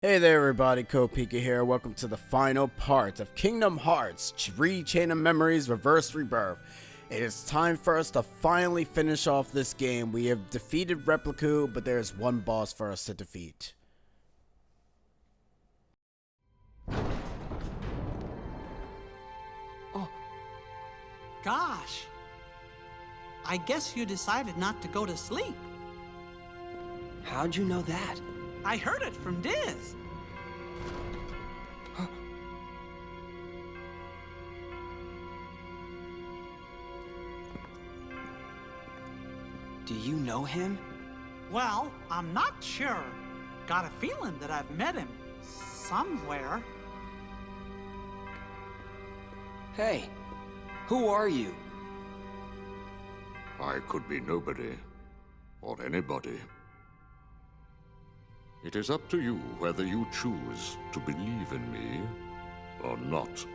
Hey there everybody, Kopika here. Welcome to the final part of Kingdom Hearts Re.Chain of Memories Reverse Rebirth. It is time for us to finally finish off this game. We have defeated Riku, but there's one boss for us to defeat. Oh, gosh. I guess you decided not to go to sleep. How'd you know that? I heard it from Diz. Do you know him? Well, I'm not sure. Got a feeling that I've met him somewhere. Hey, who are you? I could be nobody, or anybody. It is up to you whether you choose to believe in me or not.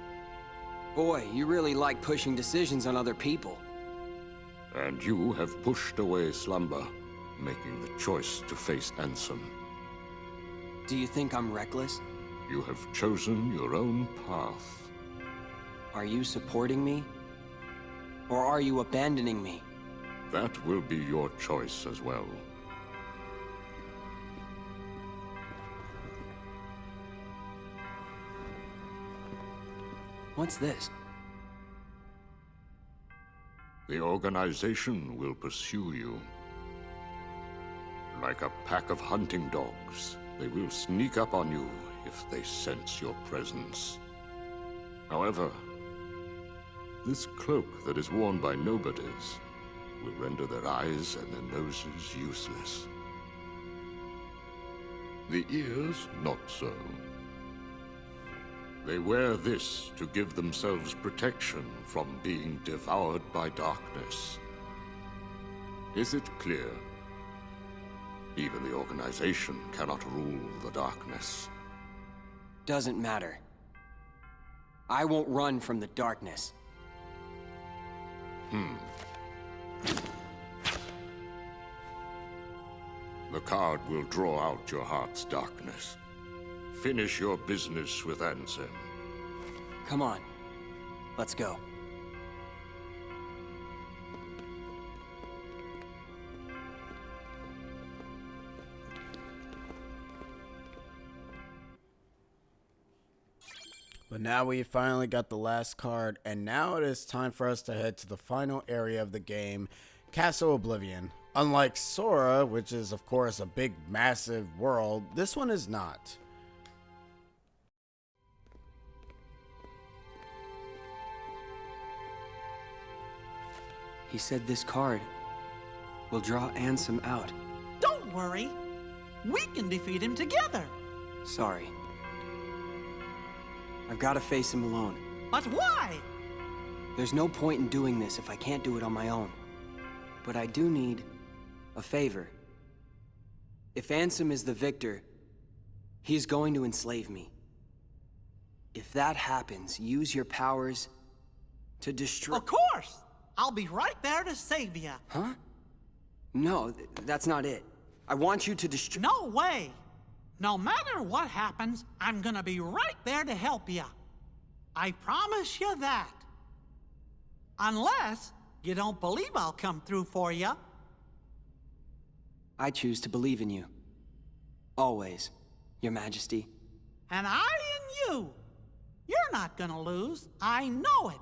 Boy, you really like pushing decisions on other people. And you have pushed away slumber, making the choice to face Ansem. Do you think I'm reckless? You have chosen your own path. Are you supporting me? Or are you abandoning me? That will be your choice as well. What's this? The organization will pursue you. Like a pack of hunting dogs, they will sneak up on you if they sense your presence. However, this cloak that is worn by nobodies will render their eyes and their noses useless. The ears, not so. They wear this to give themselves protection from being devoured by darkness. Is it clear? Even the organization cannot rule the darkness. Doesn't matter. I won't run from the darkness. The card will draw out your heart's darkness. Finish your business with Ansem. Come on. Let's go. But now we finally got the last card, and now it is time for us to head to the final area of the game, Castle Oblivion. Unlike Sora, which is of course a big massive world, this one is not. He said this card will draw Ansem out. Don't worry. We can defeat him together. Sorry. I've got to face him alone. But why? There's no point in doing this if I can't do it on my own. But I do need a favor. If Ansem is the victor, he's going to enslave me. If that happens, use your powers to destroy— Of course! I'll be right there to save you. Huh? No, that's not it. I want you to destroy— No way! No matter what happens, I'm gonna be right there to help you. I promise you that. Unless you don't believe I'll come through for you. I choose to believe in you. Always, Your Majesty. And I in you. You're not gonna lose. I know it.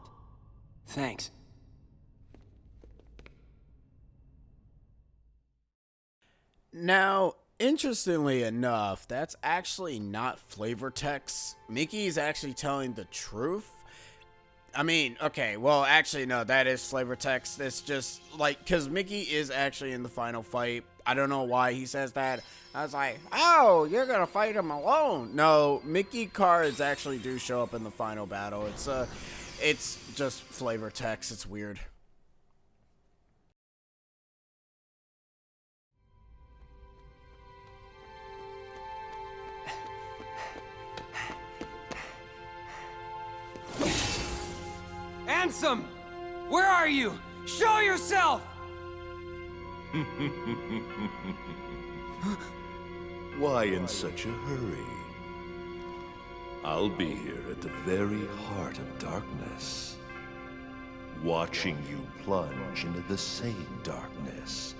Thanks. Now, interestingly enough, that's actually not flavor text. Mickey is actually telling the truth. I mean, okay, well, actually, no, that is flavor text. It's just, like, because Mickey is actually in the final fight. I don't know why he says that. I was like, oh, you're gonna fight him alone. No, Mickey cards actually do show up in the final battle. It's just flavor text. It's weird. Ansem! Where are you? Show yourself! Why in such a hurry? I'll be here at the very heart of darkness, watching you plunge into the same darkness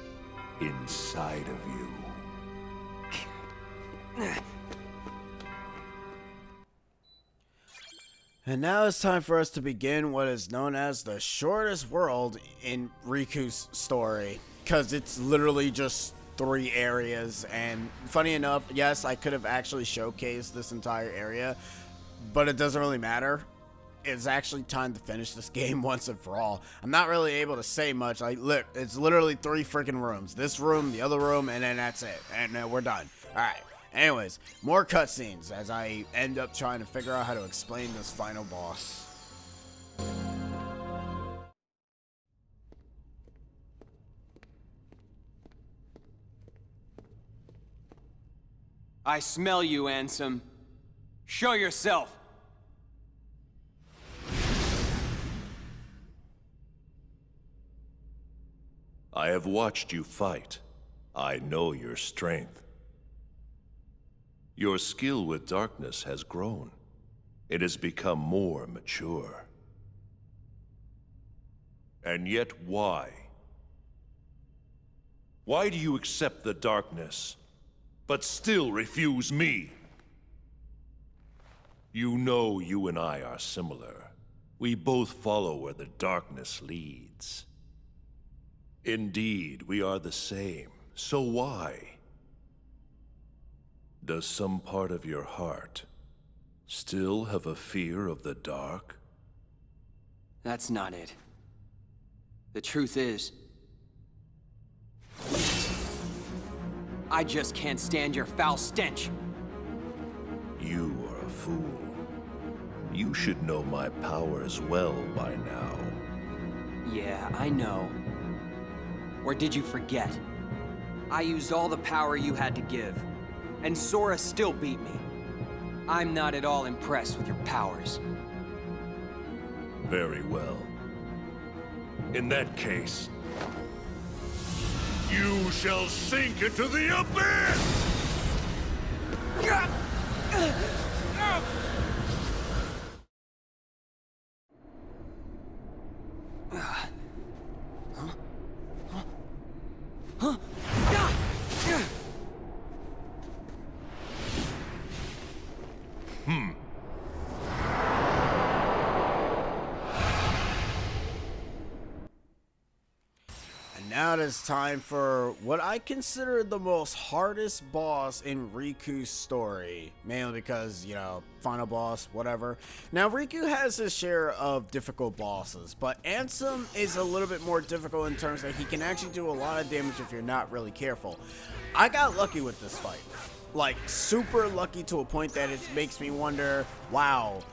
inside of you. And now it's time for us to begin what is known as the shortest world in Riku's story, because it's literally just 3 areas. And funny enough, yes, I could have actually showcased this entire area, but it doesn't really matter. It's actually time to finish this game once and for all. I'm not really able to say much. Like, look, it's literally 3 freaking rooms. This room, the other room, and then that's it. And then we're done. Alright. Anyways, more cutscenes as I end up trying to figure out how to explain this final boss. I smell you, Ansem. Show yourself. I have watched you fight. I know your strength. Your skill with darkness has grown. It has become more mature. And yet why? Why do you accept the darkness, but still refuse me? You know you and I are similar. We both follow where the darkness leads. Indeed, we are the same. So why? Does some part of your heart still have a fear of the dark? That's not it. The truth is, I just can't stand your foul stench. You are a fool. You should know my powers well by now. Yeah, I know. Or did you forget? I used all the power you had to give, and Sora still beat me. I'm not at all impressed with your powers. Very well. In that case, you shall sink into the abyss! Now it is time for what I consider the most hardest boss in Riku's story. Mainly because, you know, final boss, whatever. Now Riku has his share of difficult bosses, but Ansem is a little bit more difficult in terms that he can actually do a lot of damage if you're not really careful. I got lucky with this fight. Like, super lucky to a point that it makes me wonder, wow,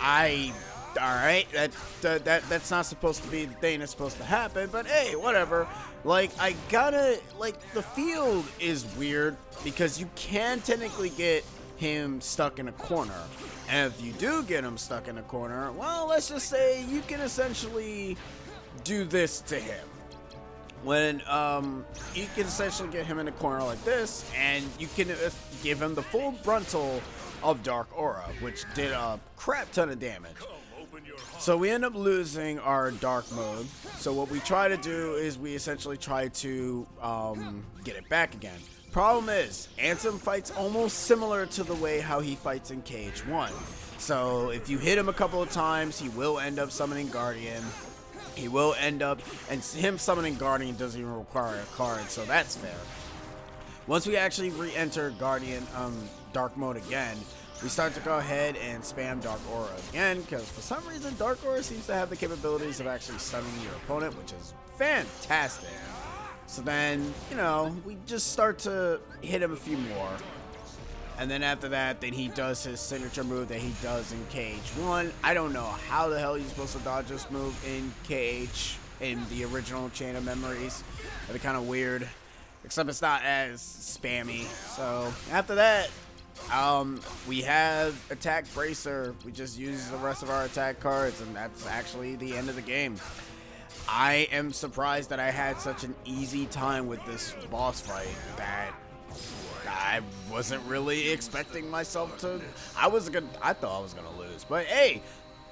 alright, that's not supposed to be the thing that's supposed to happen, but hey, whatever. Like, the field is weird because you can technically get him stuck in a corner. And if you do get him stuck in a corner, well, let's just say you can essentially do this to him. When, you can essentially get him in a corner like this, and you can give him the full frontal of Dark Aura, which did a crap ton of damage. So we end up losing our dark mode. So what we try to do is we essentially try to get it back again. Problem is, Ansem fights almost similar to the way how he fights in KH1. So if you hit him a couple of times, he will end up summoning Guardian. He will end up, and him summoning Guardian doesn't even require a card, so that's fair. Once we actually re-enter Guardian Dark Mode again, we start to go ahead and spam Dark Aura again, because for some reason Dark Aura seems to have the capabilities of actually stunning your opponent, which is fantastic. So then, you know, we just start to hit him a few more. And then after that, then he does his signature move that he does in KH1. I don't know how the hell he's supposed to dodge this move in KH, in the original Chain of Memories. They're kind of weird, except it's not as spammy. So after that, we have Attack Bracer. We just use the rest of our attack cards, and that's actually the end of the game. I am surprised that I had such an easy time with this boss fight that I wasn't really expecting myself to. I thought I was gonna lose, but hey,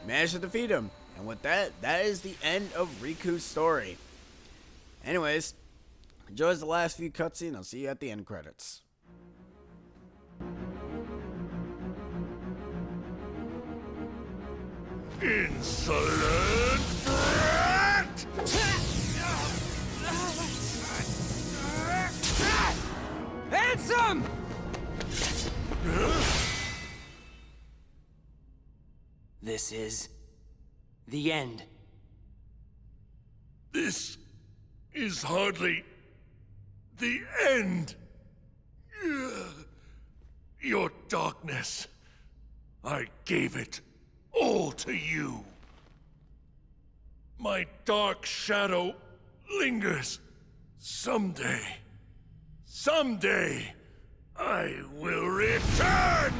managed to defeat him. And with that, that is the end of Riku's story. Anyways, enjoys the last few cutscenes. I'll see you at the end credits. Insolent brat! Ansem! This is the end. This is hardly the end. Your darkness, I gave it all to you. My dark shadow lingers. Someday, I will return!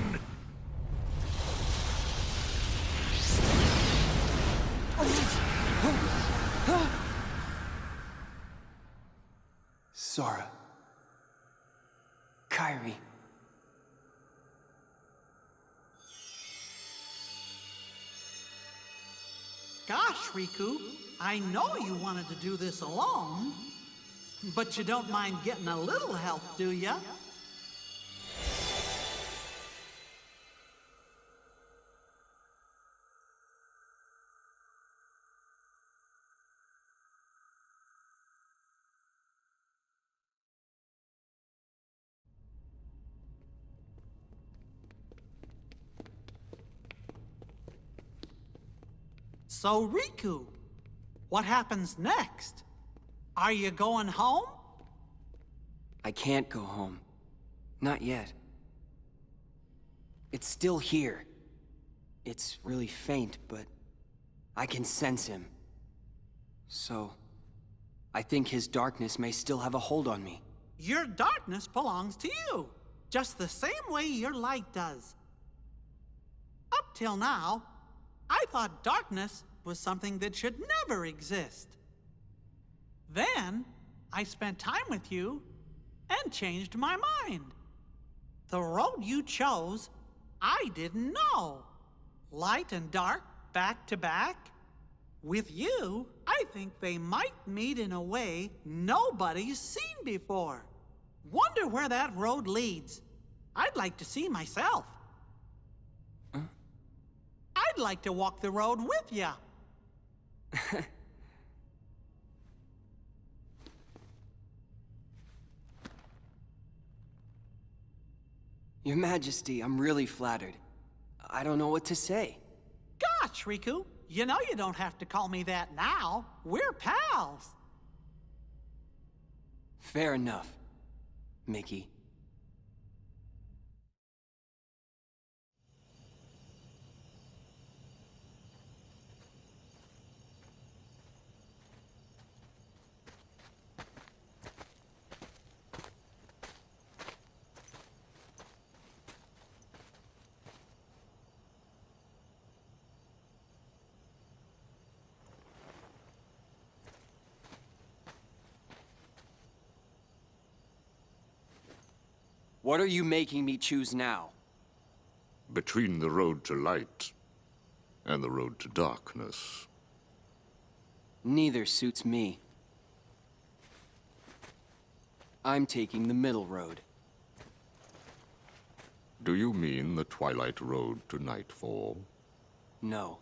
Sora. Kairi. Gosh, Riku, I know you wanted to do this alone, but you don't mind getting a little help, do ya? So, Riku, what happens next? Are you going home? I can't go home. Not yet. It's still here. It's really faint, but I can sense him. So, I think his darkness may still have a hold on me. Your darkness belongs to you, just the same way your light does. Up till now, I thought darkness was something that should never exist. Then, I spent time with you and changed my mind. The road you chose, I didn't know. Light and dark, back to back. With you, I think they might meet in a way nobody's seen before. Wonder where that road leads. I'd like to see myself. I'd like to walk the road with ya. Your Majesty, I'm really flattered. I don't know what to say. Gosh, Riku, you know you don't have to call me that now. We're pals. Fair enough, Mickey. What are you making me choose now? Between the road to light and the road to darkness. Neither suits me. I'm taking the middle road. Do you mean the twilight road to nightfall? No.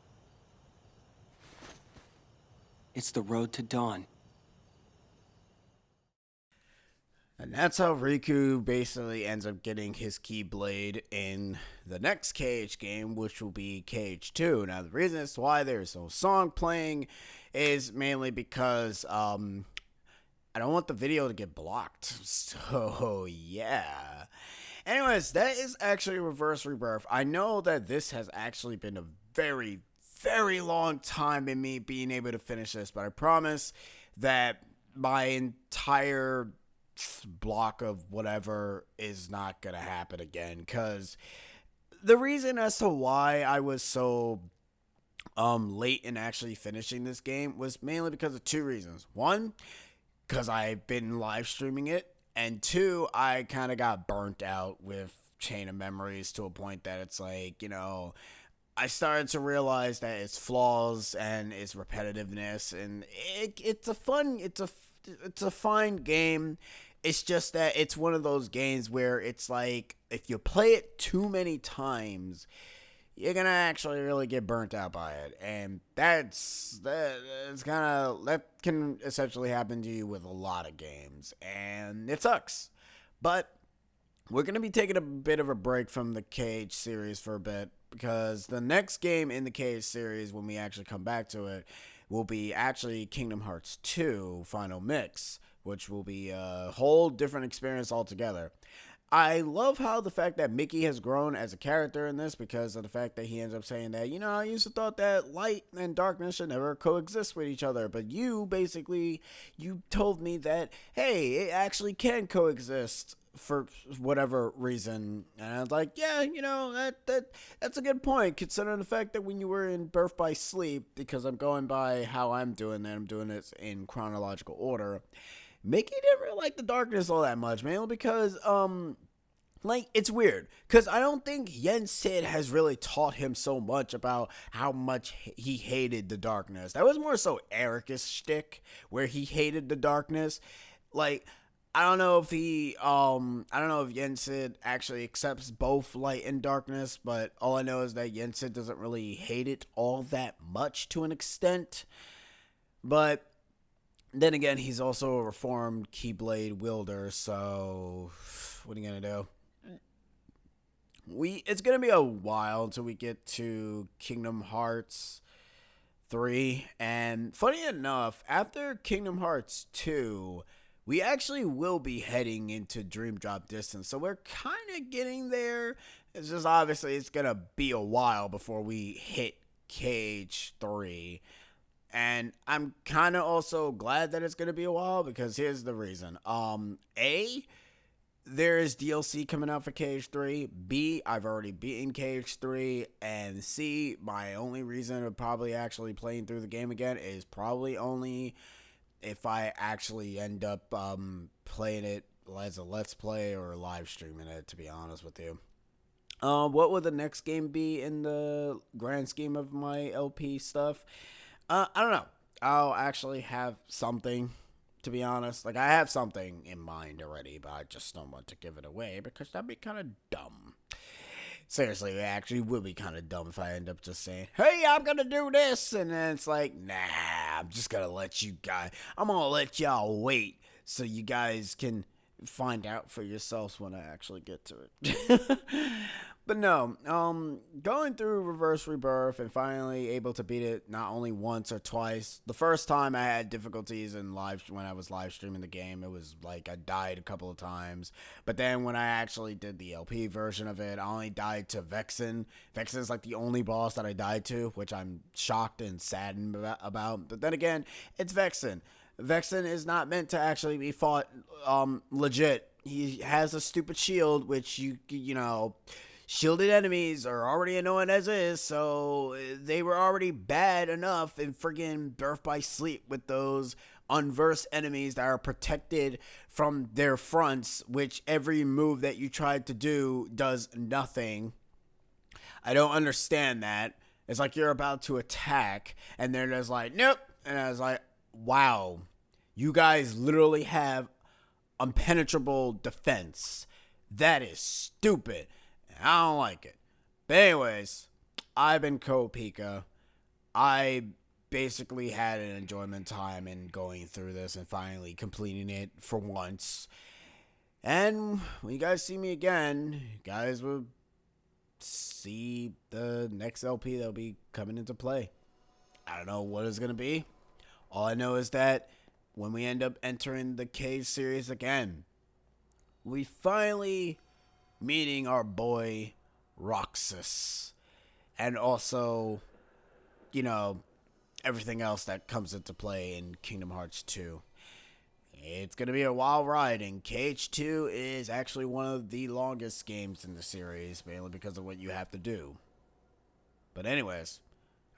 It's the road to dawn. And that's how Riku basically ends up getting his Keyblade in the next KH game, which will be KH2. Now, the reason as to why there's no song playing is mainly because I don't want the video to get blocked. So, yeah. Anyways, that is actually Reverse Rebirth. I know that this has actually been a very, very long time in me being able to finish this, but I promise that my entire block of whatever is not gonna happen again, because the reason as to why I was so late in actually finishing this game was mainly because of two reasons. One, because I've been live streaming it, And 2, I kind of got burnt out with Chain of Memories to a point that it's like, I started to realize that its flaws and its repetitiveness, and it's a fine game. It's just that it's one of those games where it's like, if you play it too many times, you're gonna actually really get burnt out by it, and that can essentially happen to you with a lot of games, and it sucks. But we're gonna be taking a bit of a break from the Cage series for a bit, because the next game in the Cage series, when we actually come back to it, will be actually Kingdom Hearts 2 Final Mix, which will be a whole different experience altogether. I love how the fact that Mickey has grown as a character in this, because of the fact that he ends up saying that, I used to thought that light and darkness should never coexist with each other, but you told me that, hey, it actually can coexist for whatever reason. And I was like, yeah, that's a good point, considering the fact that when you were in Birth by Sleep, because I'm going by how I'm doing it in chronological order, Mickey didn't really like the darkness all that much, mainly because, it's weird, because I don't think Yen Sid has really taught him so much about how much he hated the darkness. That was more so Eric's shtick, where he hated the darkness. I don't know if Yen Sid actually accepts both light and darkness, but all I know is that Yen Sid doesn't really hate it all that much to an extent. But then again, he's also a reformed Keyblade wielder, so what are you gonna do? It's gonna be a while until we get to Kingdom Hearts 3, and funny enough, after Kingdom Hearts 2, we actually will be heading into Dream Drop Distance, so we're kind of getting there. It's just obviously it's gonna be a while before we hit Cage 3. And I'm kind of also glad that it's going to be a while, because here's the reason. A, there is DLC coming out for Cage 3. B, I've already beaten Cage 3. And C, my only reason of probably actually playing through the game again is probably only if I actually end up playing it as a Let's Play or live streaming it, to be honest with you. What would the next game be in the grand scheme of my LP stuff? I don't know. I'll actually have something, to be honest. I have something in mind already, but I just don't want to give it away, because that'd be kind of dumb. Seriously, it actually would be kind of dumb if I end up just saying, hey, I'm going to do this, and then it's like, nah, I'm just going to let you guys, I'm going to let y'all wait so you guys can find out for yourselves when I actually get to it. But no, going through Reverse Rebirth and finally able to beat it not only once or twice. The first time I had difficulties when I was live streaming the game, it was like I died a couple of times. But then when I actually did the LP version of it, I only died to Vexen. Vexen is like the only boss that I died to, which I'm shocked and saddened about. But then again, it's Vexen. Vexen is not meant to actually be fought legit. He has a stupid shield, which shielded enemies are already annoying as is, so they were already bad enough in friggin' Birth by Sleep with those unversed enemies that are protected from their fronts, which every move that you tried to do does nothing. I don't understand that. It's like you're about to attack, and they're just like, nope. And I was like, wow, you guys literally have impenetrable defense. That is stupid. I don't like it. But anyways, I've been Kopika. I basically had an enjoyment time in going through this and finally completing it for once. And when you guys see me again, you guys will see the next LP that'll be coming into play. I don't know what it's going to be. All I know is that when we end up entering the Cage series again, we finally meeting our boy Roxas, and also, everything else that comes into play in Kingdom Hearts 2. It's going to be a wild ride, and Cage 2 is actually one of the longest games in the series, mainly because of what you have to do. But anyways,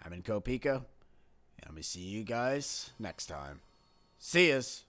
I've been Kopika, and I'm going to see you guys next time. See yas!